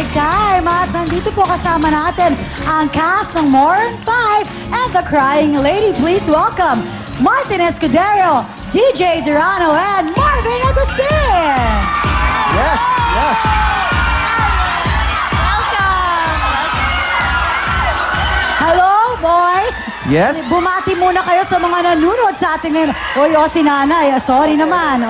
Big Time. At nandito po kasama natin ang cast ng Maroon 5 and The Crying Lady. Please welcome Martin Escudero, DJ Durano, and Marvin Agustin. Yes, yes. Hello, boys. Yes. Bumati muna kayo sa mga nanonood sa atin ngayon. Oy, si nanay. Sorry naman.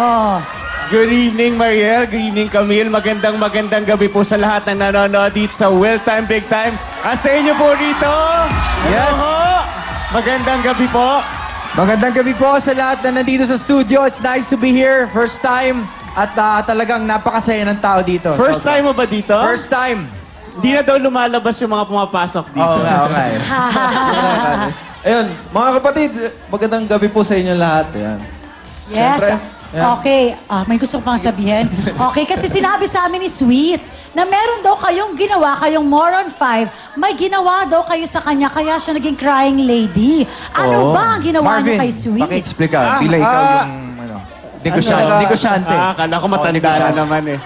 Good evening, Mariel. Good evening, Camille. Magandang gabi po sa lahat ng nanonood dito sa Will Time, Big Time. At sa inyo po dito. Yes. Magandang gabi po. Magandang gabi po sa lahat na nandito sa studio. It's nice to be here. First time. At talagang napakasaya ng tao dito. First time mo ba dito? First time. Hindi na daw lumalabas yung mga pumapasok dito. Oo nga. Ayun, mga kapatid, magandang gabi po sa inyo lahat. Ayan. Yes. Siyempre, Okay. May gusto ko pang sabihin. Okay, kasi sinabi sa amin ni Sweet na meron daw kayong ginawa, kayong Maroon 5, may ginawa daw kayo sa kanya, kaya siya naging crying lady. Ano ba ang ginawa niyo kay Sweet? Paki-explica. Bila ikaw yung negosyante. Kala ko matanda na naman eh.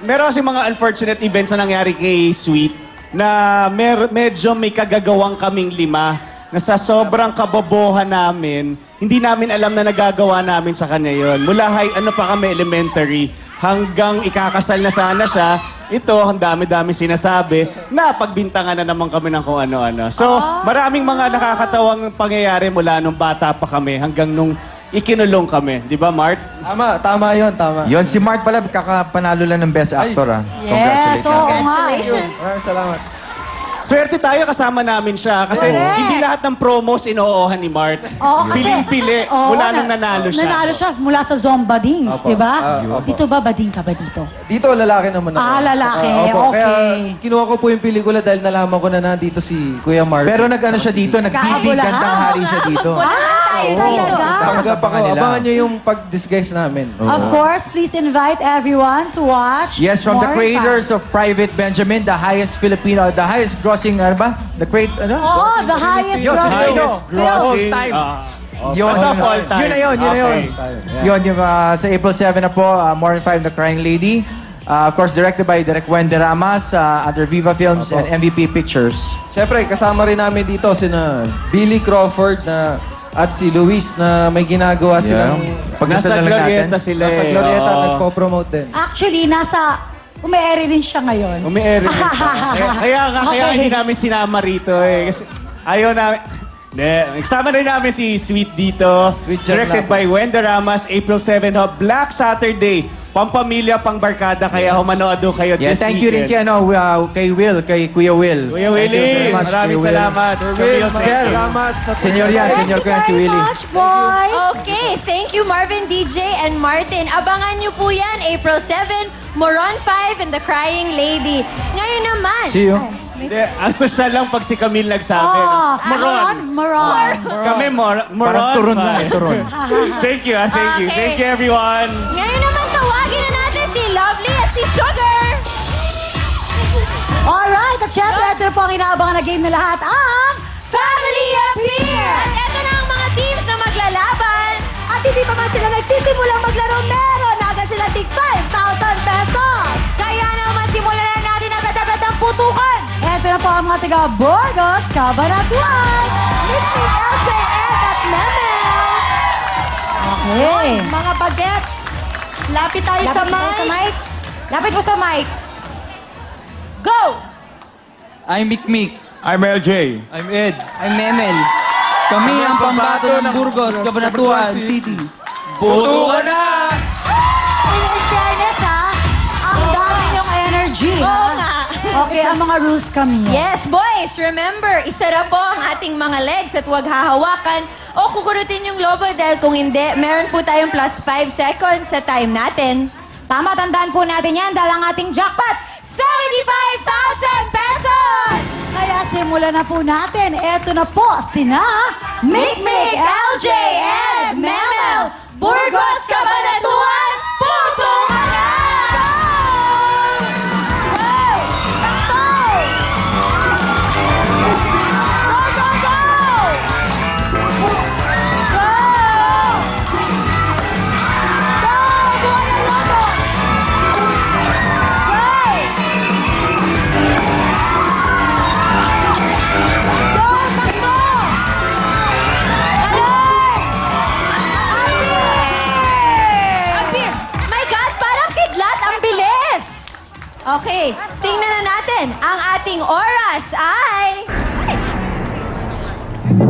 Meron kasi mga unfortunate events na nangyari kay Sweet na medyo may kagagawang kaming 5 na sa sobrang kabobohan namin, hindi namin alam na nagagawa namin sa kanya yon. Mula pa kami elementary, hanggang ikakasal na sana siya, ito, ang dami-dami sinasabi, na pagbintangan na naman kami ng kung ano-ano. So, maraming mga nakakatawang pangyayari mula nung bata pa kami hanggang nung ikinulong kami. Di ba, Mart? Tama yun, tama. Yon si Mark pala, kakapanalo lang ng Best Actor. Yes, Maraming salamat. Swerte tayo, kasama namin siya. Kasi Correct. hindi lahat ng promos inoohan ni Mart. Oo, kasi... Piling-pili mula nung nanalo siya. Nanalo siya mula sa Zomba Dings, di ba? Opo. Dito ba, bading ka ba dito? Dito, lalaki naman ako. Lalaki. Opo, Okay. kaya kinuha ko po yung pelikula dahil nalaman ko na nandito si Kuya Marvin. Pero nag-ano siya dito, nag-TV, gandang hari siya dito. Abangan nyo yung pag-disguise namin. Of course, please invite everyone to watch. Yes, from the Maroon 5. creators of Private Benjamin, the highest grossing, the highest grossing. all time. Yun, Basta all time. Yun na yun. Okay. Yun, yung sa April 7 na po, Maroon 5, The Crying Lady. Of course, directed by Direk Wendy Ramas, under Viva Films and MVP Pictures. Siyempre, kasama rin namin dito sina Billy Crawford at si Luis na may ginagawa silang... Nasa Glorieta sila Nasa eh. Glorieta, Oo. nagpo-promote din. Actually, umi-airy rin siya ngayon. Umi-airy rin siya. Kaya Okay. hindi namin sinama rito eh. Kasi ayaw namin... Nagsama rin namin si Sweet dito. Sweet Jack Directed Lapos. by Wendy Ramas, April 7, Black Saturday. Pampamilya, pangbarkada, kaya humanood kayo Yes, this thank you rin weekend. kay Will, kay Kuya Will. Kuya Thank you very Willie, much, maraming Kuya Will. salamat. Will, Sir, salamat sa... Senyor yan, senyor ko yan si Willie. Thank you very much, boys. Okay, thank you Marvin, DJ, and Martin. Abangan nyo po yan, April 7, Maroon 5 and The Crying Lady. Ngayon naman. See you. Hindi, ang social lang pag si Camille nagsabi. Maroon. Kami, Moron. Parang turon pa. lang, turon. Thank you, thank you. Okay. Thank you, everyone. Ngayon naman, tawagin na natin si Lovely at si Sugar. Alright, at syempre, ito na po ang inaabangan na game na lahat, ang Family Appear! At eto na ang mga teams na maglalaban. At hindi pa man sila nagsisimulang maglaro, meron na agad sila tig 5,000 pesos! Kaya naman, simulan na natin agad-agad ang putukan. Ito na po ang mga taga Burgos, Cabanatuan, Little LJ Ed at Memel. Okay. Mga bagets, lapit tayo sa mic. Lapit mo sa mic. Go! I'm Mikmik. I'm LJ. I'm Ed. I'm Memel. Kami ang pambato ng Burgos, Cabanatuan City. Boto ka na! In fairness, ha? Ang dami niyong energy, ha? Oo nga. Okay, ang mga rules kami. Yes, boys! Remember, isara po ang ating mga legs at huwag hahawakan o kukurutin yung lobo dahil kung hindi, meron po tayong plus 5 seconds sa time natin. Tama, tandaan po natin yan dahil ang ating jackpot, 75,000 pesos! Kaya simulan na po natin. Ito na po sina Mikmik, LJ, Ed, Memel, Burgos, Cabanatuan, Puto ka na! Okay, tingnan na natin. Ang ating oras ay... 25.2.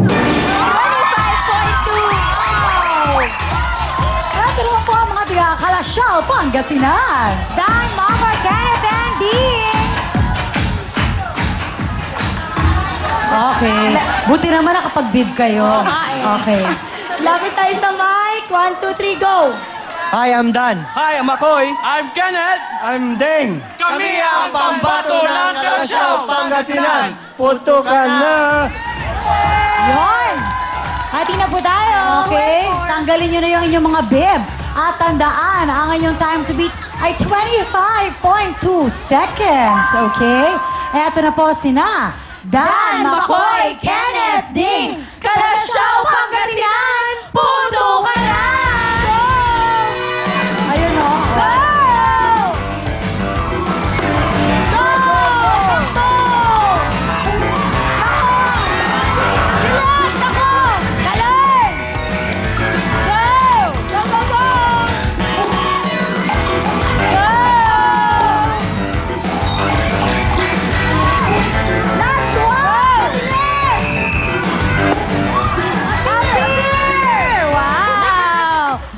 Ito naman po ang mga tiga Kalasyaw, Pangasinan. Dan, Mama, Kenneth, and Dean. Okay. Buti naman nakapag-bib kayo. Okay. Lapit tayo sa mic. 1, 2, 3, go! Hi, I'm Dan. Hi, I'm Makoy. I'm Kenneth. I'm Deng. Kami ang pambato ng Kalasyaw, Pangasinan. Putukan na. Yon. Hati na po tayo. Okay. Tanggalin nyo na yung inyong mga bib. At tandaan, ang inyong time to beat ay 25.2 seconds. Okay? Eto na po sina Dan, Makoy, Kenneth, Ding, Kalasyaw, Pangasinan, puto ka na! Ayun o.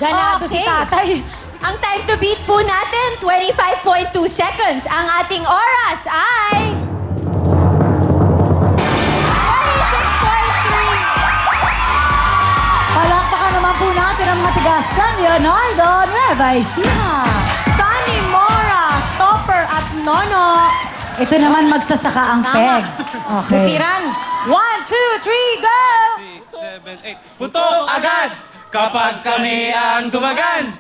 Ganado si tatay. Ang time to beat po natin, 25.2 seconds. Ang ating oras ay... 26.3. Palakpakan naman po natin ang mga tiga San Leonardo, Nueva Ecija. Sunny, Mora, Topper at Nono. Ito naman magsasaka ang peg. Okay. Bukiran. 1, 2, 3, go! 6, 7, 8. Putok agad kapag kami ang dumagan.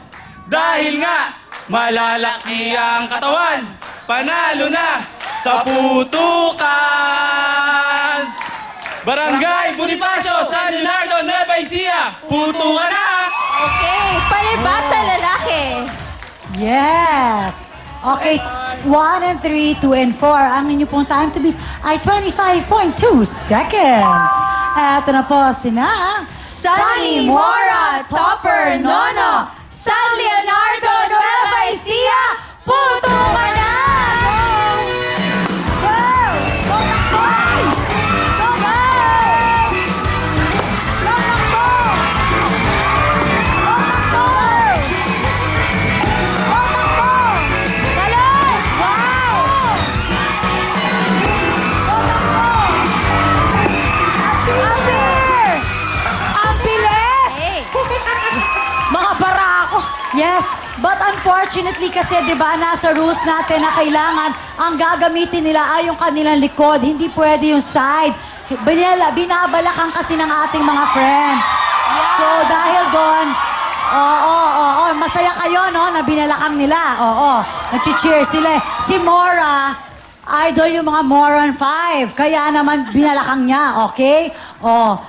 Dahil nga, malalaki ang katawan. Panalo na sa putukan. Barangay Bonifacio, San Leonardo, Nueva Ecija. Putukan na! Okay, palibasa lalaki. Yes! Okay, 1 and 3, 2 and 4. Ang inyo pong time to beat ay 25.2 seconds. Eto na po sina Sunny, Mora, Topper, Nono, San Leonardo, Nueva Ecija, puto ka na! mga barako. Yes, but unfortunately kasi 'di ba nasa rules natin na kailangan ang gagamitin nila ay yung kanilang likod, hindi pwede yung side. Binabalakang kasi ng ating mga friends. So dahil doon, masaya kayo no na binalakang nila. Nag-cheer sila. Si Mora, idol yung mga Moron 5. Kaya naman binalakang niya, okay?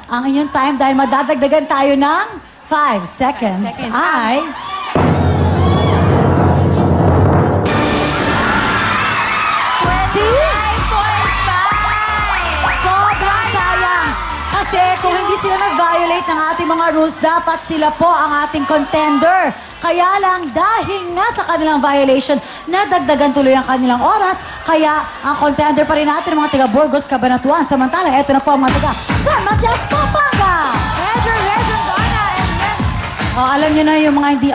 Ang inyong time dahil madadagdagan tayo ng 5 seconds ay... Sobrang sayang. Kasi kung hindi sila nag-violate ng ating mga rules, dapat sila po ang ating contender. Kaya lang, dahil nga sa kanilang violation, nadagdagan tuloy ang kanilang oras. Kaya ang contender pa rin natin, mga taga Burgos, Cabanatuan. Samantala, eto na po ang mga taga San Matias, Pampanga. Andrew, Rezon, Donna, and Ren. Alam niyo na yung mga hindi,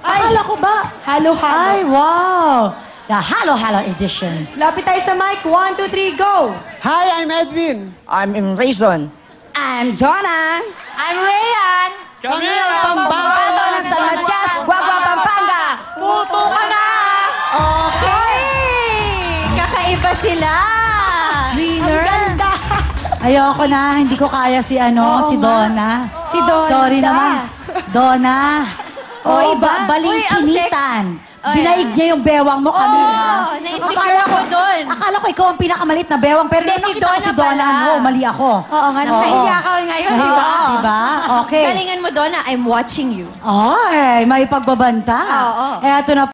akala ko ba? Halo-halo. Ay, wow. The Halo-Halo edition. Lapit tayo sa mic. 1, 2, 3, go! Hi, I'm Edwin. I'm Rayson. I'm Jonah. I'm Rayan. Kami Pambato ng San Matias, Guagua, Pampanga. Puto ka na! Okay! Kakaiba sila! Winner. Ayoko na, hindi ko kaya si si Donna. Si Donna. Sorry naman. Donna. Uy, ang Balingkinitan. Ay, Dinaig niya yung bewang mo kami. ha? na-insecure ako doon. Akala ko ikaw ang pinakamalit na bewang, pero Hindi, nung si nakita ko Donna si Donna, pala. no, mali ako. Oo nga, napahiya ka ngayon, di ba? Diba? Okay. Galingan mo, Donna. I'm watching you. Ay, may pagbabanta. Oo. Eto na